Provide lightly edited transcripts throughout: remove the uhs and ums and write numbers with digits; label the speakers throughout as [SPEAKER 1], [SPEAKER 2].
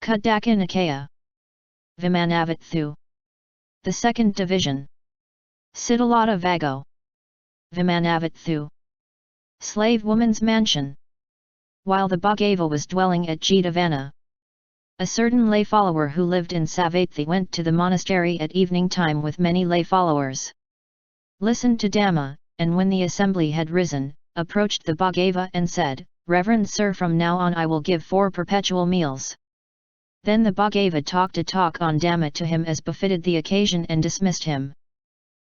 [SPEAKER 1] Khuddhaka Nikàya. Vimanavathu. The second division. Siddhalata Vago. Vimanavathu. Slave woman's mansion. While the Bhagava was dwelling at Jetavana, a certain lay follower who lived in Savatthi went to the monastery at evening time with many lay followers. Listened to Dhamma, and when the assembly had risen, approached the Bhagava and said, "Reverend Sir, from now on I will give 4 perpetual meals." Then the Bhagava talked a talk on Dhamma to him as befitted the occasion and dismissed him.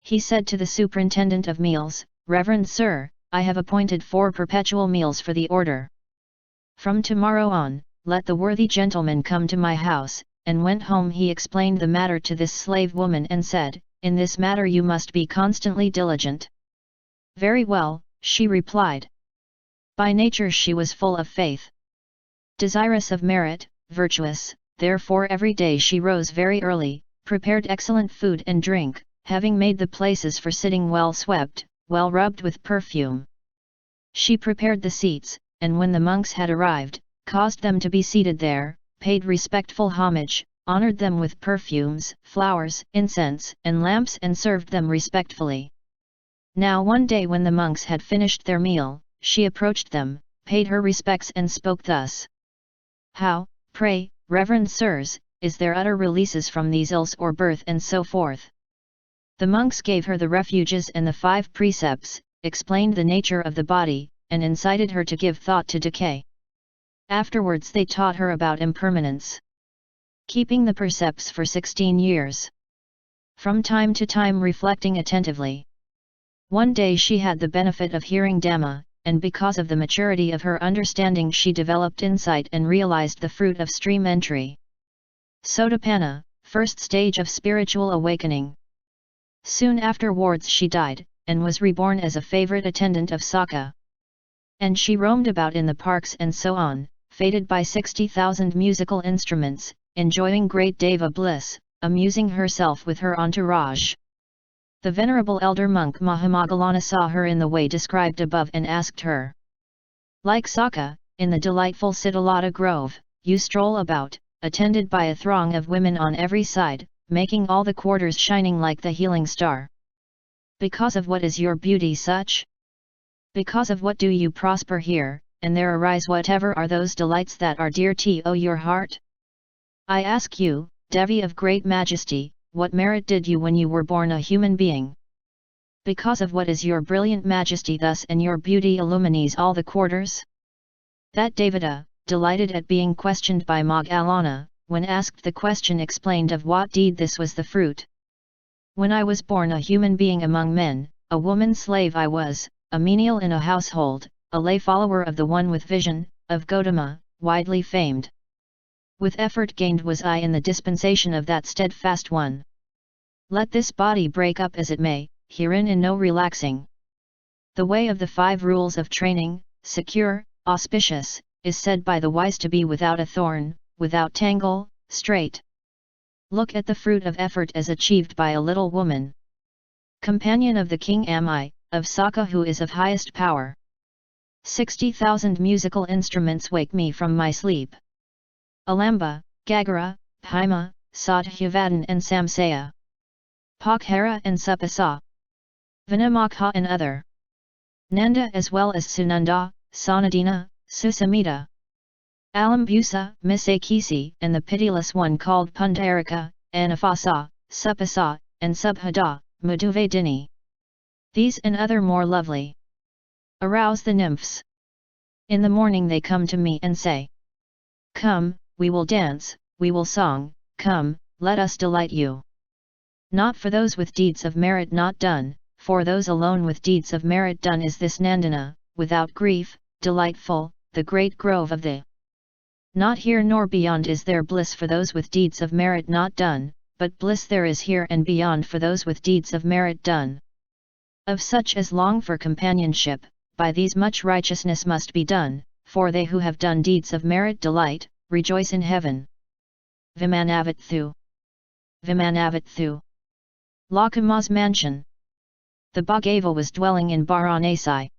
[SPEAKER 1] He said to the superintendent of meals, "Reverend Sir, I have appointed 4 perpetual meals for the order. From tomorrow on, let the worthy gentleman come to my house," and went home. He explained the matter to this slave woman and said, "In this matter you must be constantly diligent." "Very well," she replied. By nature she was full of faith, desirous of merit, virtuous, therefore every day she rose very early, prepared excellent food and drink, having made the places for sitting well swept, well rubbed with perfume. She prepared the seats, and when the monks had arrived, caused them to be seated there, paid respectful homage, honored them with perfumes, flowers, incense, and lamps, and served them respectfully. Now one day when the monks had finished their meal, she approached them, paid her respects and spoke thus: "How, pray, reverend sirs, is there utter releases from these ills or birth and so forth?" The monks gave her the refuges and the 5 precepts, explained the nature of the body, and incited her to give thought to decay. Afterwards they taught her about impermanence, keeping the precepts for 16 years. From time to time reflecting attentively. One day she had the benefit of hearing Dhamma, and because of the maturity of her understanding she developed insight and realized the fruit of stream entry. Sotapanna, first stage of spiritual awakening. Soon afterwards she died, and was reborn as a favorite attendant of Sakka. And she roamed about in the parks and so on, fated by 60,000 musical instruments, enjoying great deva bliss, amusing herself with her entourage. The venerable Elder Monk Maha-Goggallana saw her in the way described above and asked her, "Like Sakka, in the delightful Siddhalata grove, you stroll about, attended by a throng of women on every side, making all the quarters shining like the healing star. Because of what is your beauty such? Because of what do you prosper here, and there arise whatever are those delights that are dear to your heart? I ask you, Devi of great majesty, what merit did you when you were born a human being? Because of what is your brilliant majesty thus and your beauty illumines all the quarters?" That Devata, delighted at being questioned by Goggallana, when asked the question explained of what deed this was the fruit. "When I was born a human being among men, a woman slave I was, a menial in a household, a lay follower of the one with vision, of Gautama, widely famed. With effort gained was I in the dispensation of that steadfast one. Let this body break up as it may, herein in no relaxing. The way of the 5 rules of training, secure, auspicious, is said by the wise to be without a thorn, without tangle, straight. Look at the fruit of effort as achieved by a little woman. Companion of the king am I, of Sakka who is of highest power. 60,000 musical instruments wake me from my sleep. Alamba, Gagara, Bhima, Sadhyavadan and Samsaya. Pokhara and Supasa. Vinamokha and other. Nanda as well as Sunanda, Sanadina, Susamita. Alambusa, Misakisi and the pitiless one called Pundarika, Anafasa, Supasa, and Subhada, Madhuvadini. These and other more lovely. Arouse the nymphs. In the morning they come to me and say, "Come, we will dance, we will song, come, let us delight you." Not for those with deeds of merit not done, for those alone with deeds of merit done is this Nandana, without grief, delightful, the great grove of the. Not here nor beyond is there bliss for those with deeds of merit not done, but bliss there is here and beyond for those with deeds of merit done. Of such as long for companionship, by these much righteousness must be done, for they who have done deeds of merit delight, rejoice in heaven. Vimanavathu. Vimanavathu. Lakama's mansion. The Bhagava was dwelling in Varanasi.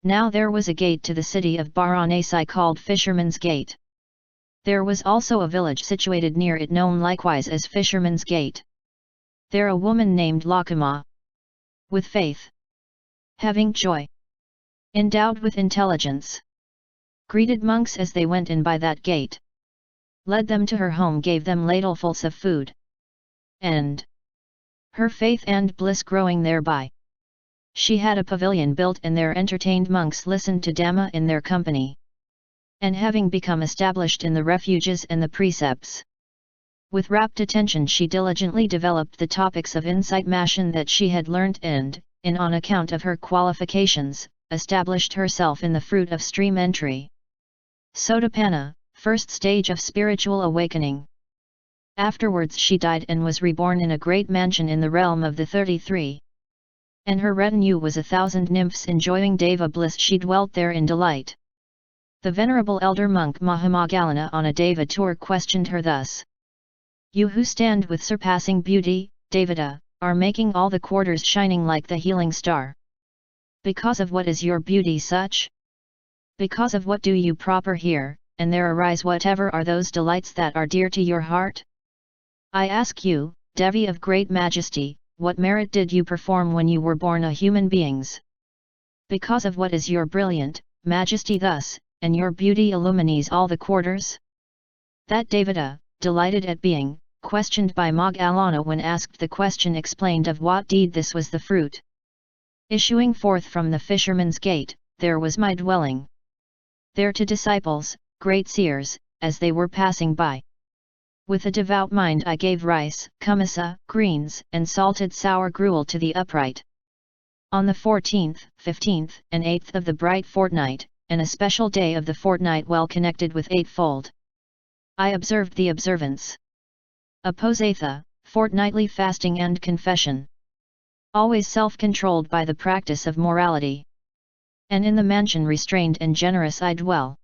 [SPEAKER 1] Now there was a gate to the city of Varanasi called Fisherman's Gate. There was also a village situated near it known likewise as Fisherman's Gate. There a woman named Lakuma, with faith, having joy, endowed with intelligence, greeted monks as they went in by that gate, led them to her home, gave them ladlefuls of food, and her faith and bliss growing thereby, she had a pavilion built and there entertained monks listened to Dhamma in their company. And having become established in the refuges and the precepts, with rapt attention she diligently developed the topics of insight mation that she had learnt and, in on account of her qualifications, established herself in the fruit of stream entry. Sotapanna, first stage of spiritual awakening. Afterwards she died and was reborn in a great mansion in the realm of the 33. And her retinue was 1,000 nymphs enjoying Deva bliss. She dwelt there in delight. The venerable Elder Monk Maha-Goggallana on a Deva tour questioned her thus. You who stand with surpassing beauty, Devata, are making all the quarters shining like the healing star. Because of what is your beauty such? Because of what do you proper here, and there arise whatever are those delights that are dear to your heart? I ask you, Devi of great majesty, what merit did you perform when you were born a human beings? Because of what is your brilliant majesty thus, and your beauty illumines all the quarters? That Devata, delighted at being questioned by Goggallana when asked the question explained of what deed this was the fruit. Issuing forth from the Fisherman's Gate, there was my dwelling. There to disciples, great seers, as they were passing by. With a devout mind I gave rice, kamma, greens, and salted sour gruel to the upright. On the 14th, 15th, and 8th of the bright fortnight, and a special day of the fortnight well connected with eightfold, I observed the observance. Aposatha, fortnightly fasting and confession. Always self-controlled by the practice of morality. And in the mansion restrained and generous I dwell.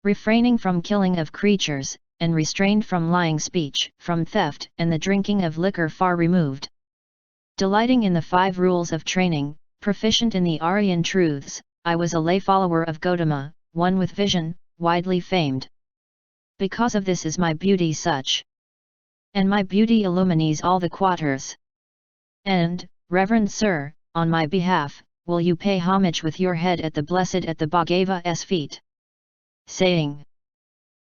[SPEAKER 1] Refraining from killing of creatures, and restrained from lying speech, from theft, and the drinking of liquor far removed. Delighting in the 5 rules of training, proficient in the Aryan truths, I was a lay follower of Gautama, one with vision, widely famed. Because of this is my beauty such. And my beauty illumines all the quarters. And, Reverend Sir, on my behalf, will you pay homage with your head at the blessed at the Bhagava's feet? Saying.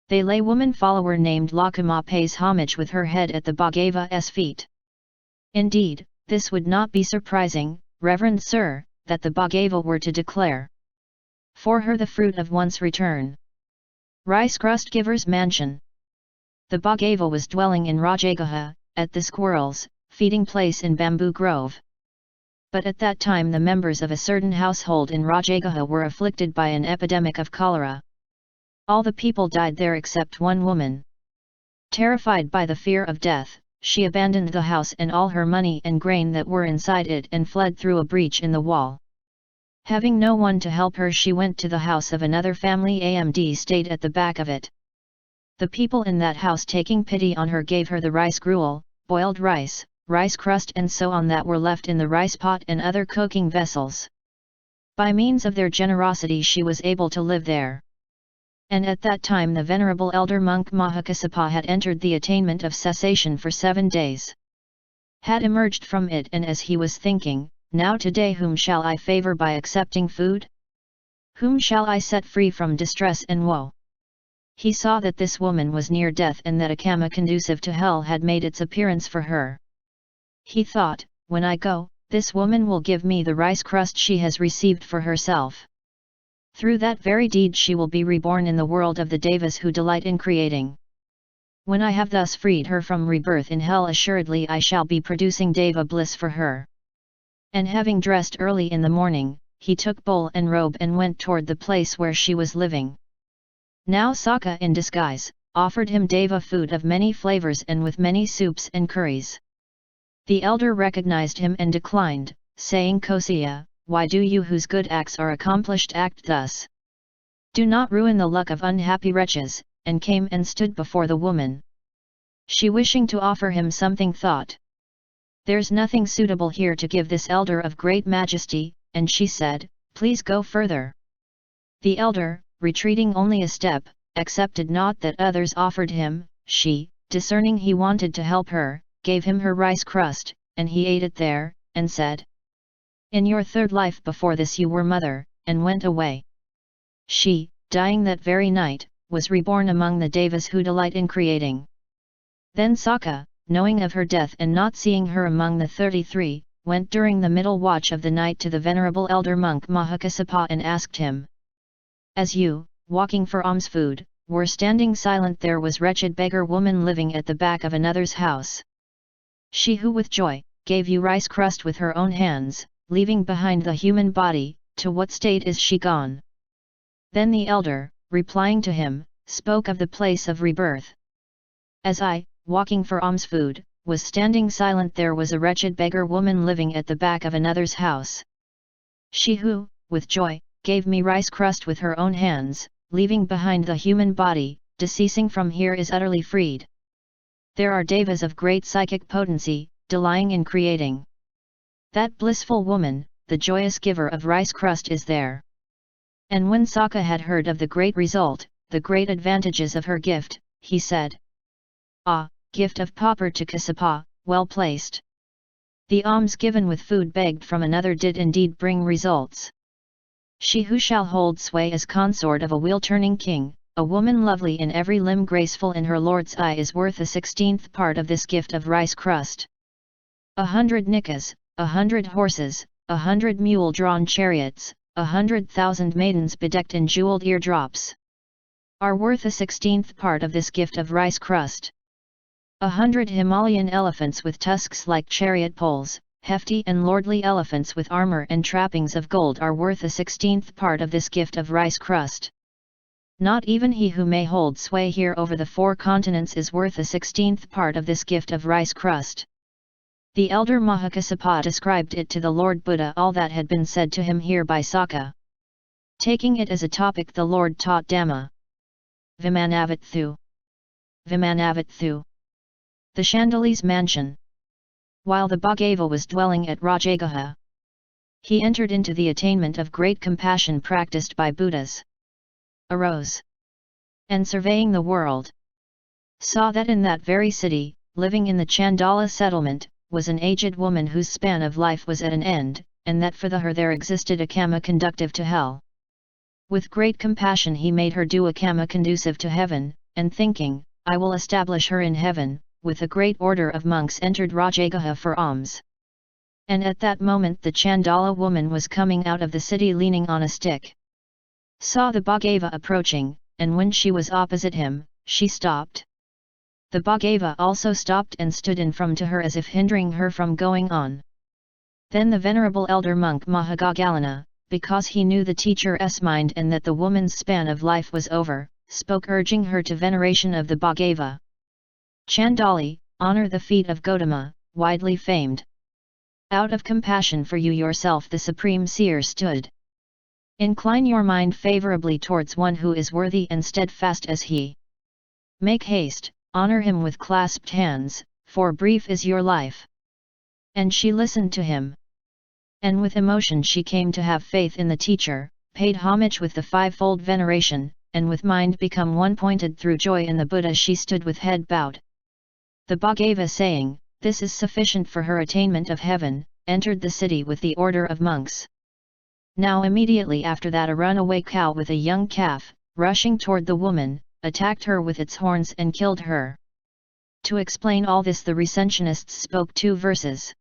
[SPEAKER 1] The lay woman follower named Lakuma pays homage with her head at the Bhagava's feet. Indeed, this would not be surprising, Reverend Sir, that the Bhagava were to declare for her the fruit of one's return. Rice crust giver's mansion. The Bhagava was dwelling in Rajagaha, at the squirrels' feeding place in Bamboo Grove. But at that time the members of a certain household in Rajagaha were afflicted by an epidemic of cholera. All the people died there except one woman. Terrified by the fear of death, she abandoned the house and all her money and grain that were inside it and fled through a breach in the wall. Having no one to help her, she went to the house of another family and stayed at the back of it. The people in that house, taking pity on her, gave her the rice gruel, boiled rice, rice crust and so on that were left in the rice pot and other cooking vessels. By means of their generosity she was able to live there. And at that time the venerable Elder Monk Maha-Goggallana had entered the attainment of cessation for 7 days. Had emerged from it, and as he was thinking, now today whom shall I favor by accepting food? Whom shall I set free from distress and woe? He saw that this woman was near death and that a kamma conducive to hell had made its appearance for her. He thought, when I go, this woman will give me the rice crust she has received for herself. Through that very deed she will be reborn in the world of the Devas who delight in creating. When I have thus freed her from rebirth in hell, assuredly I shall be producing Deva bliss for her. And having dressed early in the morning, he took bowl and robe and went toward the place where she was living. Now Saka in disguise, offered him Deva food of many flavors and with many soups and curries. The elder recognized him and declined, saying, Kosaya, why do you whose good acts are accomplished act thus? Do not ruin the luck of unhappy wretches, and came and stood before the woman. She, wishing to offer him something, thought, there's nothing suitable here to give this elder of great majesty, and she said, please go further. The elder, retreating only a step, accepted not that others offered him. She, discerning he wanted to help her, gave him her rice crust, and he ate it there, and said, "In your third life before this you were mother," and went away. She, dying that very night, was reborn among the devas who delight in creating. Then Sakka, knowing of her death and not seeing her among the 33, went during the middle watch of the night to the venerable elder monk Maha-Goggallana and asked him, "As you, walking for alms food, were standing silent, there was wretched beggar woman living at the back of another's house. She who with joy, gave you rice crust with her own hands, leaving behind the human body, to what state is she gone?" Then the elder, replying to him, spoke of the place of rebirth. "As I, walking for alms food, was standing silent, there was a wretched beggar woman living at the back of another's house. She who, with joy, gave me rice crust with her own hands, leaving behind the human body, deceasing from here is utterly freed. There are devas of great psychic potency, delighting in creating. That blissful woman, the joyous giver of rice crust, is there." And when Sakka had heard of the great result, the great advantages of her gift, he said, "Ah, gift of pauper to Kassapa, well placed. The alms given with food begged from another did indeed bring results. She who shall hold sway as consort of a wheel-turning king, a woman lovely in every limb, graceful in her lord's eye, is worth a 16th part of this gift of rice crust. 100 Nikas, 100 horses, 100 mule-drawn chariots, 100,000 maidens bedecked in jeweled eardrops, are worth a 16th part of this gift of rice crust. 100 Himalayan elephants with tusks like chariot poles, hefty and lordly elephants with armor and trappings of gold, are worth a 16th part of this gift of rice crust. Not even he who may hold sway here over the 4 continents is worth a 16th part of this gift of rice crust." The elder Maha-Goggallana described it to the Lord Buddha all that had been said to him here by Sakka. Taking it as a topic, the Lord taught Dhamma. Vimanavathu. Vimanavathu. The Chandala's mansion. While the Bhagava was dwelling at Rajagaha, he entered into the attainment of great compassion practiced by Buddhas. Arose. And surveying the world, saw that in that very city, living in the Chandala settlement, was an aged woman whose span of life was at an end, and that for her there existed a kamma conductive to hell. With great compassion he made her do a kamma conducive to heaven, and thinking, "I will establish her in heaven," with a great order of monks entered Rajagaha for alms. And at that moment the Chandala woman was coming out of the city leaning on a stick. Saw the Bhagava approaching, and when she was opposite him, she stopped. The Bhagava also stopped and stood in front to her as if hindering her from going on. Then the venerable elder monk Maha-Goggallana, because he knew the teacher's mind and that the woman's span of life was over, spoke urging her to veneration of the Bhagava. "Chandali, honor the feet of Gautama, widely famed. Out of compassion for you yourself the supreme seer stood. Incline your mind favorably towards one who is worthy and steadfast as he. Make haste, honor him with clasped hands, for brief is your life." And she listened to him. And with emotion she came to have faith in the teacher, paid homage with the 5-fold veneration, and with mind become one-pointed through joy in the Buddha she stood with head bowed. The Bhagava saying, "This is sufficient for her attainment of heaven," entered the city with the order of monks. Now immediately after that a runaway cow with a young calf, rushing toward the woman, attacked her with its horns and killed her. To explain all this the recensionists spoke 2 verses.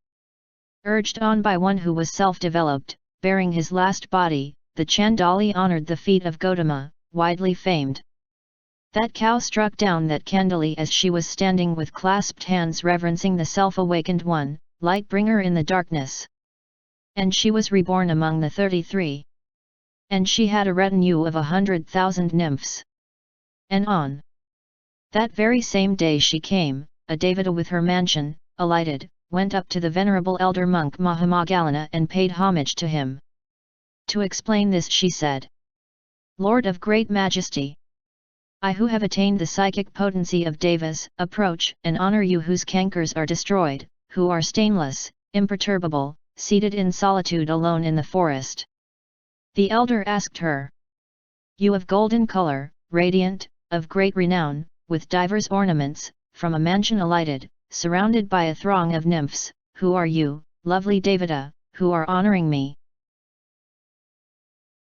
[SPEAKER 1] Urged on by one who was self-developed, bearing his last body, the Chandali honored the feet of Gautama, widely famed. That cow struck down that Chandali as she was standing with clasped hands reverencing the self-awakened one, light bringer in the darkness. And she was reborn among the 33. And she had a retinue of 100,000 nymphs. And on that very same day she came, a Devata with her mansion, alighted, went up to the venerable elder monk Maha-Goggallana and paid homage to him. To explain this she said, "Lord of great majesty, I who have attained the psychic potency of devas, approach and honor you whose cankers are destroyed, who are stainless, imperturbable, seated in solitude alone in the forest." The elder asked her, "You of golden color, radiant, of great renown, with divers ornaments, from a mansion alighted, surrounded by a throng of nymphs. Who are you, lovely Devata, who are honouring me?